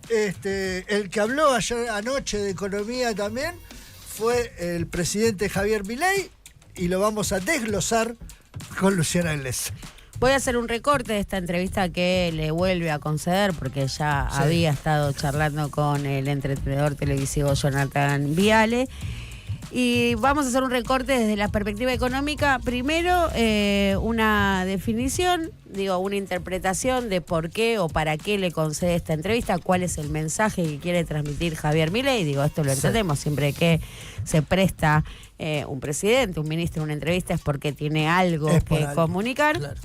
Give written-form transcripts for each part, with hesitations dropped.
El que habló ayer anoche de economía también fue el presidente Javier Milei y lo vamos a desglosar con Luciana Gless. Voy a hacer un recorte de esta entrevista que le vuelve a conceder porque ya había estado charlando con el entretenedor televisivo Jonathan Viale. Y vamos a hacer un recorte desde la perspectiva económica. Primero, una definición, una interpretación de por qué o para qué le concede esta entrevista, cuál es el mensaje que quiere transmitir Javier Milei. Esto lo entendemos, siempre que se presta un presidente, un ministro, una entrevista es porque tiene algo que comunicar. Claro.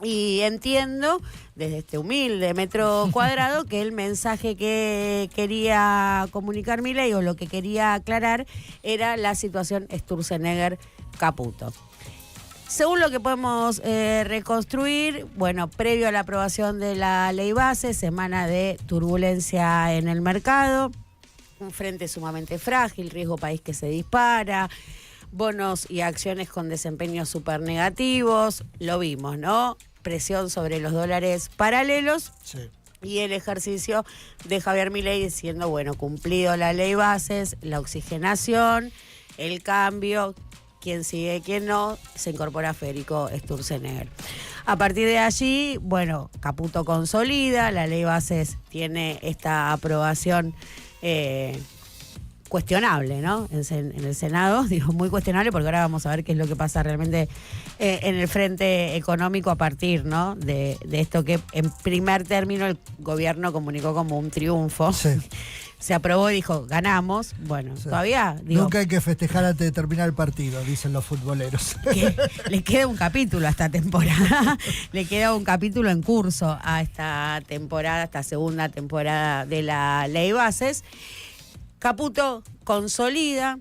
Y entiendo, desde este humilde metro cuadrado, que el mensaje que quería comunicar Milei o lo que quería aclarar era la situación Sturzenegger-Caputo. Según lo que podemos reconstruir, previo a la aprobación de la ley base, semana de turbulencia en el mercado, un frente sumamente frágil, riesgo país que se dispara, bonos y acciones con desempeños súper negativos, lo vimos, ¿no? Presión sobre los dólares paralelos. Sí. Y el ejercicio de Javier Milei diciendo, cumplido la ley bases, la oxigenación, el cambio, quién sigue, quién no, se incorpora Federico Sturzenegger. A partir de allí, Caputo consolida, la ley bases tiene esta aprobación cuestionable, ¿no? En el Senado, muy cuestionable, porque ahora vamos a ver qué es lo que pasa realmente en el frente económico a partir, ¿no? de esto que en primer término el gobierno comunicó como un triunfo. Sí. Se aprobó y dijo, ganamos. Sí. Todavía... Nunca hay que festejar antes de terminar el partido, dicen los futboleros. Le queda un capítulo a esta temporada. Le queda un capítulo en curso a esta temporada, esta segunda temporada de la ley bases. Caputo consolida,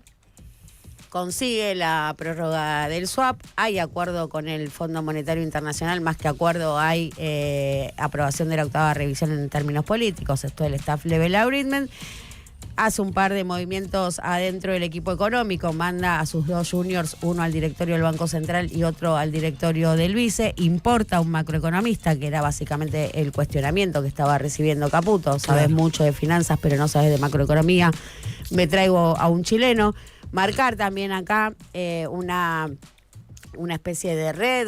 consigue la prórroga del swap, hay acuerdo con el Fondo Monetario Internacional, más que acuerdo hay aprobación de la octava revisión en términos políticos, esto del Staff Level Agreement, hace un par de movimientos adentro del equipo económico, manda a sus dos juniors, uno al directorio del Banco Central y otro al directorio del Vice, importa a un macroeconomista, que era básicamente el cuestionamiento que estaba recibiendo Caputo, sabes mucho de finanzas pero no sabes de macroeconomía, me traigo a un chileno, marcar también acá una especie de red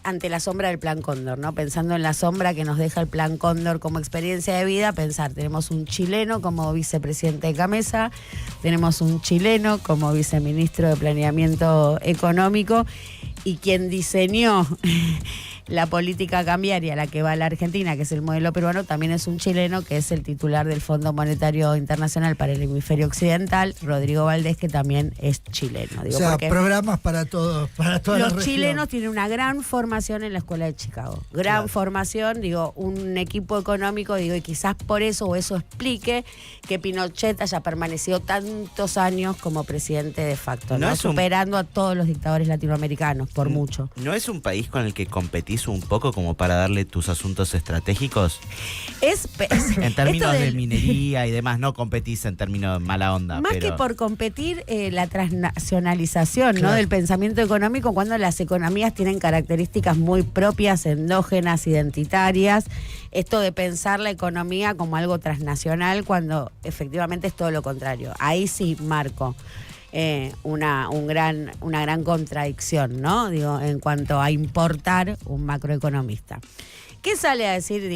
ante la sombra del Plan Cóndor, ¿no? Pensando en la sombra que nos deja el Plan Cóndor como experiencia de vida, tenemos un chileno como vicepresidente de Camesa, tenemos un chileno como viceministro de Planeamiento Económico y quien diseñó la política cambiaria a la que va la Argentina, que es el modelo peruano, también es un chileno que es el titular del Fondo Monetario Internacional para el Hemisferio Occidental, Rodrigo Valdés, que también es chileno. Programas para todos, para toda la región. Los chilenos tienen una gran formación en la Escuela de Chicago. Gran formación, un equipo económico, y quizás por eso o eso explique que Pinochet haya permanecido tantos años como presidente de facto, ¿no? Superando a todos los dictadores latinoamericanos, por mucho. ¿No es un país con el que competís un poco como para darle tus asuntos estratégicos? En términos de minería y demás, no competís en términos de mala onda. Más que por competir, la transnacionalización, ¿no? Del pensamiento económico, cuando las economías tienen características muy propias, endógenas, identitarias. Esto de pensar la economía como algo transnacional, cuando efectivamente es todo lo contrario. Ahí sí marco una gran contradicción, ¿no? En cuanto a importar un macroeconomista. ¿Qué sale a decir?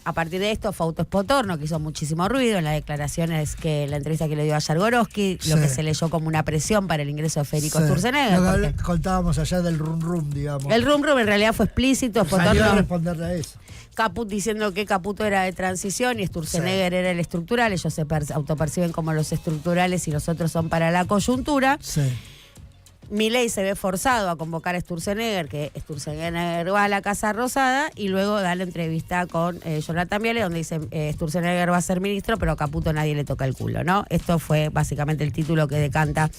A partir de esto, Fausto Espotorno, que hizo muchísimo ruido en las declaraciones, la entrevista que le dio a Yargorowski, lo que se leyó como una presión para el ingreso de Federico Sturzenegger. Lo que contábamos allá del rum, digamos. El rum en realidad fue explícito. Salió a responderle a eso. Caput diciendo que Caputo era de transición y Sturzenegger era el estructural. Ellos se autoperciben como los estructurales y los otros son para la coyuntura. Sí. Milei se ve forzado a convocar a Sturzenegger, que Sturzenegger va a la Casa Rosada y luego da la entrevista con Jonathan Viale, donde dice Sturzenegger va a ser ministro, pero a Caputo nadie le toca el culo, ¿no? Esto fue básicamente el título que decanta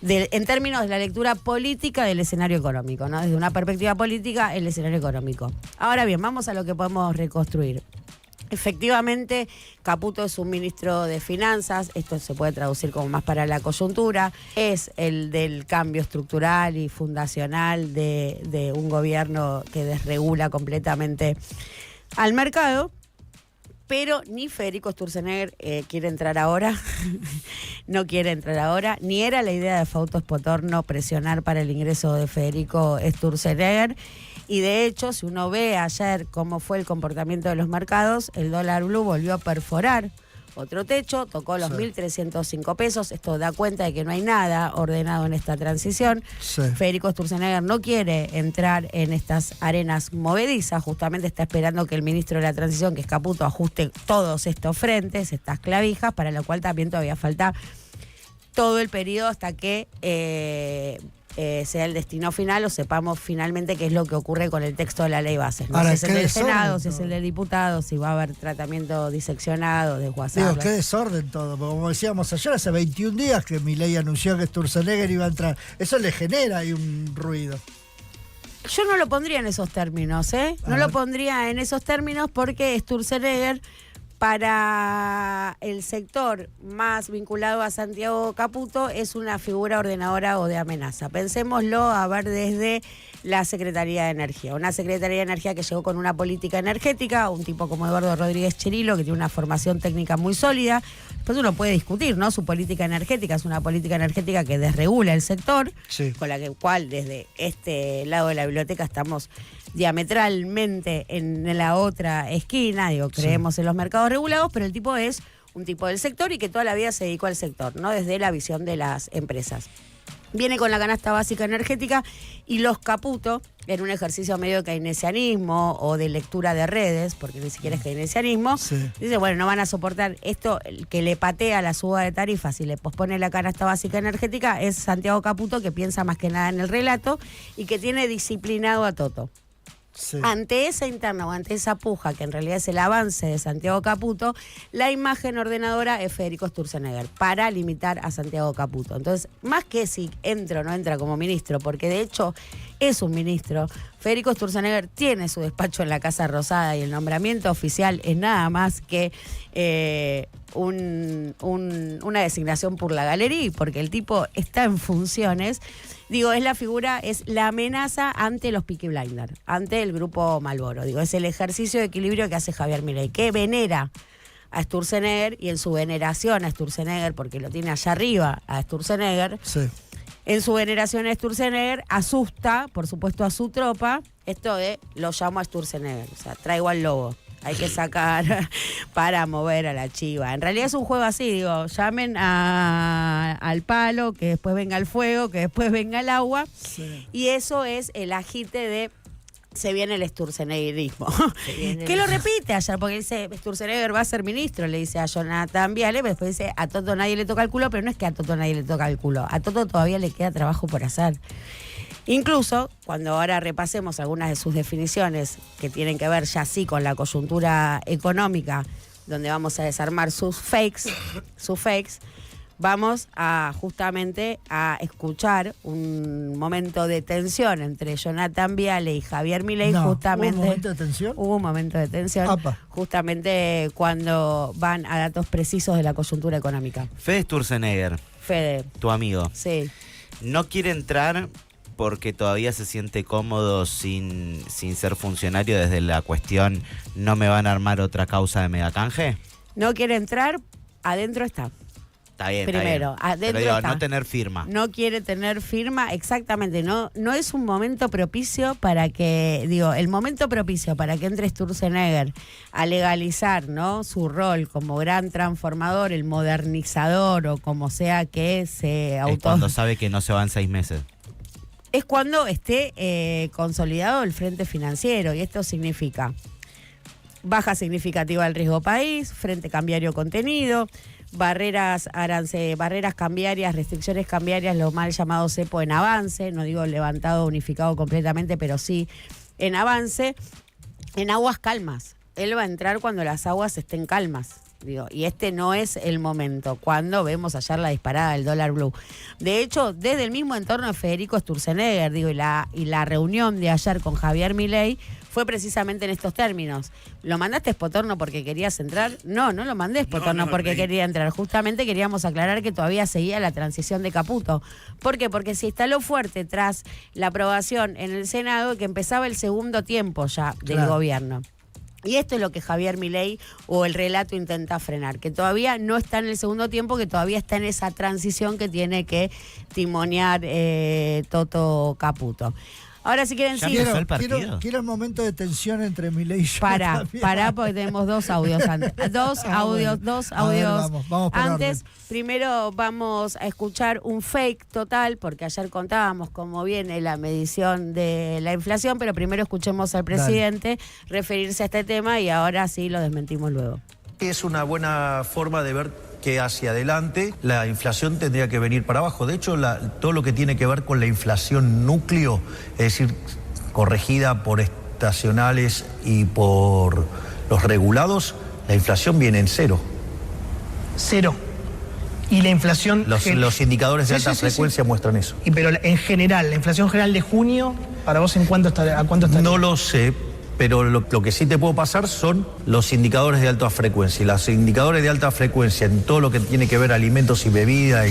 en términos de la lectura política del escenario económico, ¿no? Desde una perspectiva política, el escenario económico. Ahora bien, vamos a lo que podemos reconstruir. Efectivamente, Caputo es un ministro de Finanzas, esto se puede traducir como más para la coyuntura, es el del cambio estructural y fundacional de un gobierno que desregula completamente al mercado, pero ni Federico Sturzenegger quiere entrar ahora, no quiere entrar ahora, ni era la idea de Fausto Spotorno presionar para el ingreso de Federico Sturzenegger. Y de hecho, si uno ve ayer cómo fue el comportamiento de los mercados, el dólar blue volvió a perforar otro techo, tocó los 1.305 pesos. Esto da cuenta de que no hay nada ordenado en esta transición. Sí. Federico Sturzenegger no quiere entrar en estas arenas movedizas, justamente está esperando que el ministro de la Transición, que es Caputo, ajuste todos estos frentes, estas clavijas, para lo cual también todavía falta todo el periodo hasta que sea el destino final o sepamos finalmente qué es lo que ocurre con el texto de la ley base. No sé si es el del Senado, si es el de diputados, si va a haber tratamiento diseccionado, desguazado. Digo, qué desorden todo, porque como decíamos ayer, hace 21 días que Milei anunció que Sturzenegger iba a entrar. Eso le genera ahí un ruido. Yo no lo pondría en esos términos, ¿eh? No lo pondría en esos términos porque Sturzenegger, para el sector más vinculado a Santiago Caputo, es una figura ordenadora o de amenaza. Pensémoslo a ver desde la Secretaría de Energía. Una Secretaría de Energía que llegó con una política energética, un tipo como Eduardo Rodríguez Chirilo, que tiene una formación técnica muy sólida. Después uno puede discutir, ¿no? Su política energética es una política energética que desregula el sector, con la cual desde este lado de la biblioteca estamos diametralmente en la otra esquina. Digo, creemos en los mercados regulados, pero el tipo es un tipo del sector y que toda la vida se dedicó al sector, ¿no? Desde la visión de las empresas. Viene con la canasta básica energética y los Caputo, en un ejercicio medio de keynesianismo o de lectura de redes, porque ni siquiera es keynesianismo, dice, bueno, no van a soportar esto, el que le patea la suba de tarifas y le pospone la canasta básica energética es Santiago Caputo, que piensa más que nada en el relato y que tiene disciplinado a Toto. Sí. Ante esa interna o ante esa puja, que en realidad es el avance de Santiago Caputo, la imagen ordenadora es Federico Sturzenegger para limitar a Santiago Caputo. Entonces, más que si entra o no entra como ministro, porque de hecho es un ministro, Federico Sturzenegger tiene su despacho en la Casa Rosada y el nombramiento oficial es nada más que una designación por la galería, porque el tipo está en funciones. Digo, es la figura, es la amenaza ante los Peaky Blinders, ante el grupo Malboro. Digo, es el ejercicio de equilibrio que hace Javier Milei, que venera a Sturzenegger y en su veneración a Sturzenegger, porque lo tiene allá arriba a Sturzenegger, en su veneración a Sturzenegger asusta, por supuesto, a su tropa, esto de lo llamo a Sturzenegger, o sea, traigo al lobo. Hay que sacar para mover a la chiva. En realidad es un juego así, digo, llamen al palo, que después venga el fuego, que después venga el agua. Sí. Y eso es el agite de se viene el Sturzeneggerismo. Que lo repite ayer, porque dice, Sturzenegger va a ser ministro, le dice a Jonathan Viale, pero después dice, a Toto nadie le toca el culo, pero no es que a Toto nadie le toca el culo, a Toto todavía le queda trabajo por hacer. Incluso, cuando ahora repasemos algunas de sus definiciones que tienen que ver ya sí con la coyuntura económica, donde vamos a desarmar sus fakes, vamos a justamente a escuchar un momento de tensión entre Jonathan Viale y Javier Milei. Justamente, ¿hubo un momento de tensión? Hubo un momento de tensión, justamente cuando van a datos precisos de la coyuntura económica. Fede Sturzenegger, tu amigo, no quiere entrar porque todavía se siente cómodo sin ser funcionario desde la cuestión ¿no me van a armar otra causa de megacanje? No quiere entrar, adentro está. Está bien, primero, está bien. Adentro pero digo, está. no tener firma. No quiere tener firma, exactamente. No es un momento propicio para que, el momento propicio para que entre Sturzenegger a legalizar, ¿no?, su rol como gran transformador, el modernizador o como sea que se Es cuando sabe que no se van 6 meses. Es cuando esté consolidado el frente financiero, y esto significa baja significativa del riesgo país, frente cambiario contenido, barreras cambiarias, restricciones cambiarias, lo mal llamado cepo en avance, no digo levantado, unificado completamente, pero sí en avance, en aguas calmas. Él va a entrar cuando las aguas estén calmas. Y este no es el momento, cuando vemos ayer la disparada del dólar blue. De hecho, desde el mismo entorno de Federico Sturzenegger, y la reunión de ayer con Javier Milei fue precisamente en estos términos. ¿Lo mandaste a Spotorno porque querías entrar? No lo mandé a Spotorno porque quería entrar. Justamente queríamos aclarar que todavía seguía la transición de Caputo. ¿Por qué? Porque se instaló fuerte tras la aprobación en el Senado que empezaba el segundo tiempo ya del gobierno. Y esto es lo que Javier Milei o el relato intenta frenar, que todavía no está en el segundo tiempo, que todavía está en esa transición que tiene que timonear Toto Caputo. Ahora si quieren quiero el momento de tensión entre Milei y yo. Pará, porque tenemos dos audios antes. Dos audios. Ver, vamos por antes, orden. Primero vamos a escuchar un fake total, porque ayer contábamos cómo viene la medición de la inflación, pero primero escuchemos al presidente referirse a este tema y ahora sí lo desmentimos luego. Es una buena forma de ver que hacia adelante la inflación tendría que venir para abajo. De hecho, todo lo que tiene que ver con la inflación núcleo, es decir, corregida por estacionales y por los regulados, la inflación viene en cero. Cero. Y la inflación... Los indicadores de alta frecuencia muestran eso. Pero en general, la inflación general de junio, ¿para vos a cuánto está? No lo sé. Pero lo que sí te puedo pasar son los indicadores de alta frecuencia. Y los indicadores de alta frecuencia en todo lo que tiene que ver alimentos y bebidas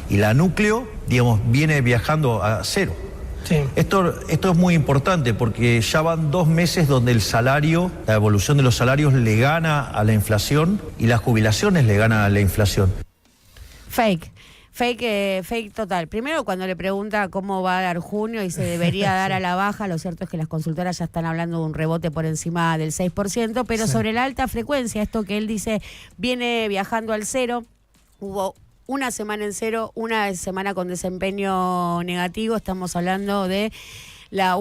y la núcleo, digamos, viene viajando a cero. Sí. Esto es muy importante porque ya van 2 meses donde el salario, la evolución de los salarios le gana a la inflación y las jubilaciones le ganan a la inflación. Fake total. Primero, cuando le pregunta cómo va a dar junio y se debería dar a la baja, lo cierto es que las consultoras ya están hablando de un rebote por encima del 6%, pero sobre la alta frecuencia, esto que él dice viene viajando al cero, hubo una semana en cero, una semana con desempeño negativo, estamos hablando de las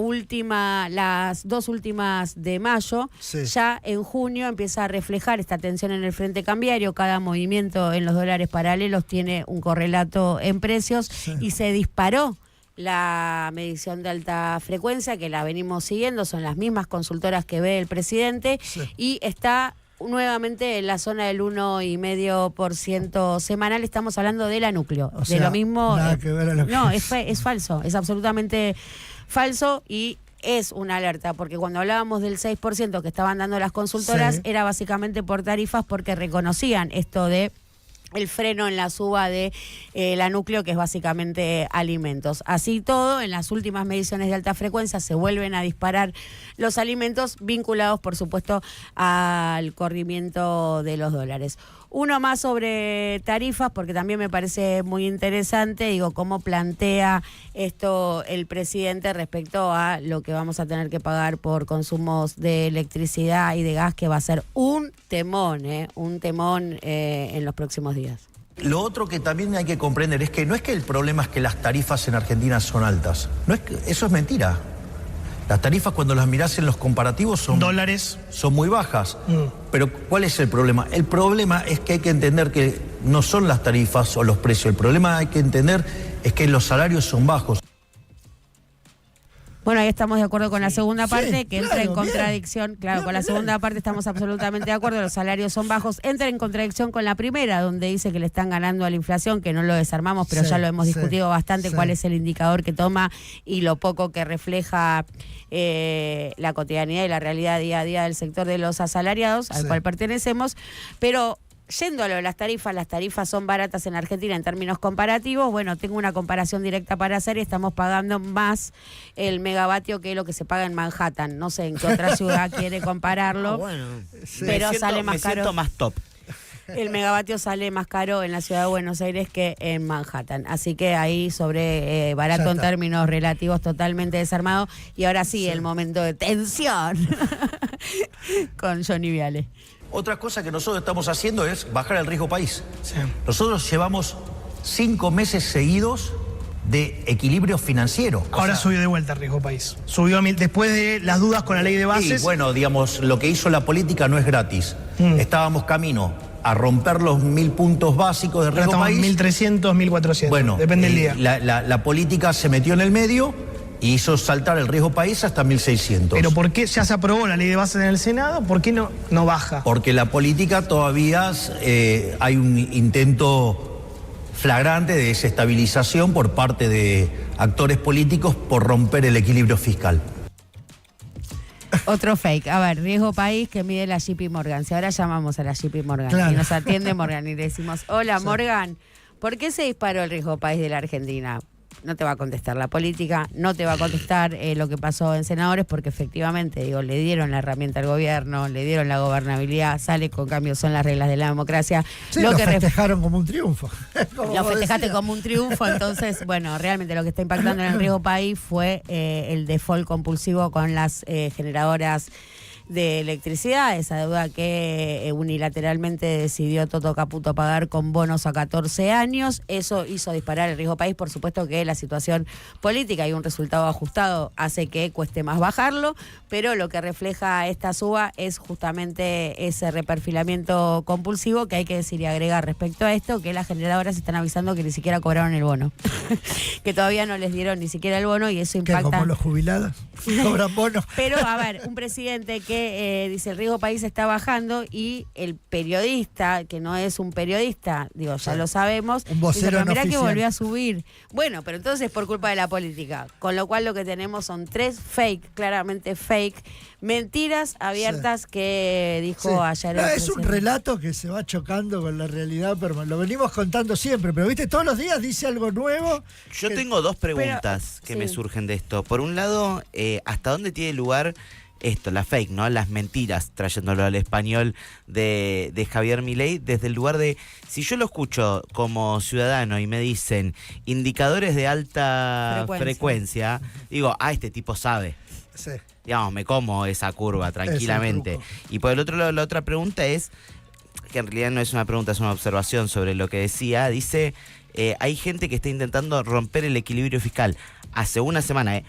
2 últimas de mayo. Ya en junio empieza a reflejar esta tensión en el frente cambiario, cada movimiento en los dólares paralelos tiene un correlato en precios y se disparó la medición de alta frecuencia, que la venimos siguiendo, son las mismas consultoras que ve el presidente, y está nuevamente en la zona del 1,5% semanal. Estamos hablando de la núcleo, de lo mismo. Nada que ver a lo que no, es falso, es absolutamente falso y es una alerta, porque cuando hablábamos del 6% que estaban dando las consultoras era básicamente por tarifas, porque reconocían esto de el freno en la suba de la núcleo, que es básicamente alimentos. Así todo, en las últimas mediciones de alta frecuencia se vuelven a disparar los alimentos, vinculados, por supuesto, al corrimiento de los dólares. Uno más sobre tarifas, porque también me parece muy interesante, digo, cómo plantea esto el presidente respecto a lo que vamos a tener que pagar por consumos de electricidad y de gas, que va a ser un temón en los próximos días. Lo otro que también hay que comprender es que no es que el problema es que las tarifas en Argentina son altas. No es que, eso es mentira. Las tarifas, cuando las mirás en los comparativos, son muy bajas. Pero ¿cuál es el problema? El problema es que hay que entender que no son las tarifas o los precios. El problema hay que entender es que los salarios son bajos. Bueno, ahí estamos de acuerdo con la segunda parte, que entra en contradicción. Claro, con la segunda parte estamos absolutamente de acuerdo, los salarios son bajos. Entra en contradicción con la primera, donde dice que le están ganando a la inflación, que no lo desarmamos, pero ya lo hemos discutido bastante, cuál es el indicador que toma y lo poco que refleja la cotidianidad y la realidad día a día del sector de los asalariados, al cual pertenecemos. Pero yendo a lo de las tarifas son baratas en Argentina en términos comparativos. Bueno, tengo una comparación directa para hacer y estamos pagando más el megavatio que lo que se paga en Manhattan. No sé en qué otra ciudad quiere compararlo, pero sale más caro. Me siento más top. El megavatio sale más caro en la ciudad de Buenos Aires que en Manhattan. Así que ahí sobre barato en términos relativos, totalmente desarmado. Y ahora sí, el momento de tensión con Johnny Viale. Otra cosa que nosotros estamos haciendo es bajar el riesgo país. Nosotros llevamos 5 meses seguidos de equilibrio financiero. Ahora subió de vuelta el riesgo país. Subió después de las dudas con la ley de bases. Sí, bueno, digamos, lo que hizo la política no es gratis. Estábamos camino a romper los 1000 puntos básicos de riesgo país. 1300, 1400. Bueno, depende del día. La política se metió en el medio y hizo saltar el riesgo país hasta 1600. ¿Pero por qué ya se aprobó la ley de bases en el Senado? ¿Por qué no baja? Porque la política todavía hay un intento flagrante de desestabilización por parte de actores políticos por romper el equilibrio fiscal. Otro fake. A ver, riesgo país que mide la JP Morgan. Si ahora llamamos a la JP Morgan y nos atiende Morgan y le decimos, hola Morgan, ¿por qué se disparó el riesgo país de la Argentina? no te va a contestar la política, no te va a contestar lo que pasó en senadores, porque efectivamente, digo, le dieron la herramienta al gobierno, le dieron la gobernabilidad, sale con cambios, son las reglas de la democracia. Sí, lo festejaron como un triunfo. Lo festejaste como un triunfo, entonces, bueno, realmente lo que está impactando en el riesgo país fue el default compulsivo con las generadoras de electricidad, esa deuda que unilateralmente decidió Toto Caputo pagar con bonos a 14 años. Eso hizo disparar el riesgo país. Por supuesto que la situación política y un resultado ajustado hace que cueste más bajarlo, pero lo que refleja esta suba es justamente ese reperfilamiento compulsivo que hay que decir y agregar respecto a esto, que las generadoras están avisando que ni siquiera cobraron el bono, que todavía no les dieron ni siquiera el bono, y eso impacta. ¿Como los jubilados cobran bonos? Pero, a ver, un presidente que dice el riesgo país está bajando, y el periodista, que no es un periodista, digo, ya lo sabemos, un vocero dice, mirá no que oficial. volvió a subir. Bueno, pero entonces por culpa de la política. Con lo cual lo que tenemos son 3 fake, claramente fake, mentiras abiertas que dijo ayer. No, es un relato que se va chocando con la realidad, pero lo venimos contando siempre, pero viste, todos los días dice algo nuevo. Yo tengo dos preguntas que me surgen de esto. Por un lado, ¿hasta dónde tiene lugar esto, la fake, ¿no? Las mentiras, trayéndolo al español de Javier Milei, desde el lugar de, si yo lo escucho como ciudadano y me dicen indicadores de alta frecuencia, digo, este tipo sabe. Sí. Digamos, me como esa curva tranquilamente. Y por el otro lado, la otra pregunta es, que en realidad no es una pregunta, es una observación sobre lo que decía, dice, hay gente que está intentando romper el equilibrio fiscal. Hace una semana,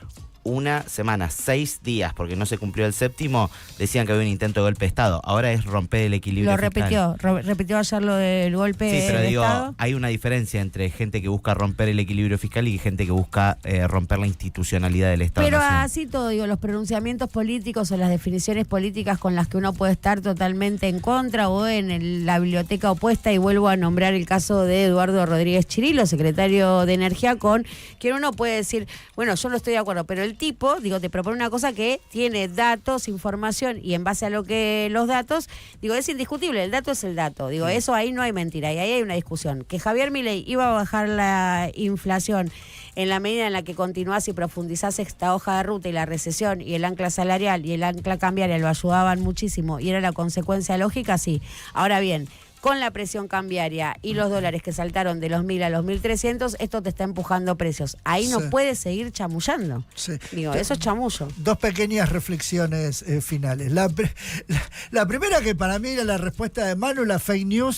6 días, porque no se cumplió el 7º, decían que había un intento de golpe de Estado. Ahora es romper el equilibrio fiscal. Repitió ayer lo del golpe sí, pero de digo, Estado. hay una diferencia entre gente que busca romper el equilibrio fiscal y gente que busca romper la institucionalidad del Estado. Pero así todo, digo, los pronunciamientos políticos o las definiciones políticas con las que uno puede estar totalmente en contra o en la biblioteca opuesta, y vuelvo a nombrar el caso de Eduardo Rodríguez Chirilo, secretario de Energía, con quien uno puede decir, bueno, yo no estoy de acuerdo, pero el tipo, digo, te propone una cosa que tiene datos, información, y en base a lo que los datos, digo, es indiscutible, el dato es el dato, digo, eso ahí no hay mentira, y ahí hay una discusión. Que Javier Milei iba a bajar la inflación en la medida en la que continuase y profundizase esta hoja de ruta, y la recesión y el ancla salarial y el ancla cambiaria lo ayudaban muchísimo y era la consecuencia lógica, sí. Ahora bien, con la presión cambiaria y los dólares que saltaron de los 1.000 a los 1.300, esto te está empujando precios. Ahí no puedes seguir chamullando. Sí. Digo, eso es chamullo. Dos pequeñas reflexiones finales. La primera, que para mí era la respuesta de Manu, las fake news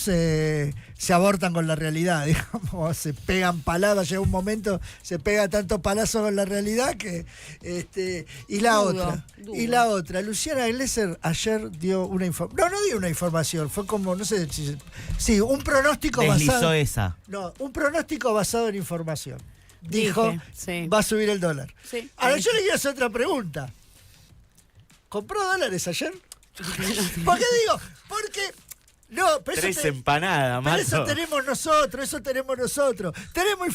se abortan con la realidad, digamos, se pegan palabras, llega un momento, se pega tanto palazo con la realidad que... y la otra, Luciana Glesser ayer dio una información, no dio una información, fue como, no sé si... Sí, un pronóstico basado... No, un pronóstico basado en información. Dijo, va a subir el dólar. Sí. Ahora yo le quiero hacer otra pregunta. ¿Compró dólares ayer? ¿Por qué digo? Porque... No, pero 3 empanadas, pero eso tenemos nosotros. Tenemos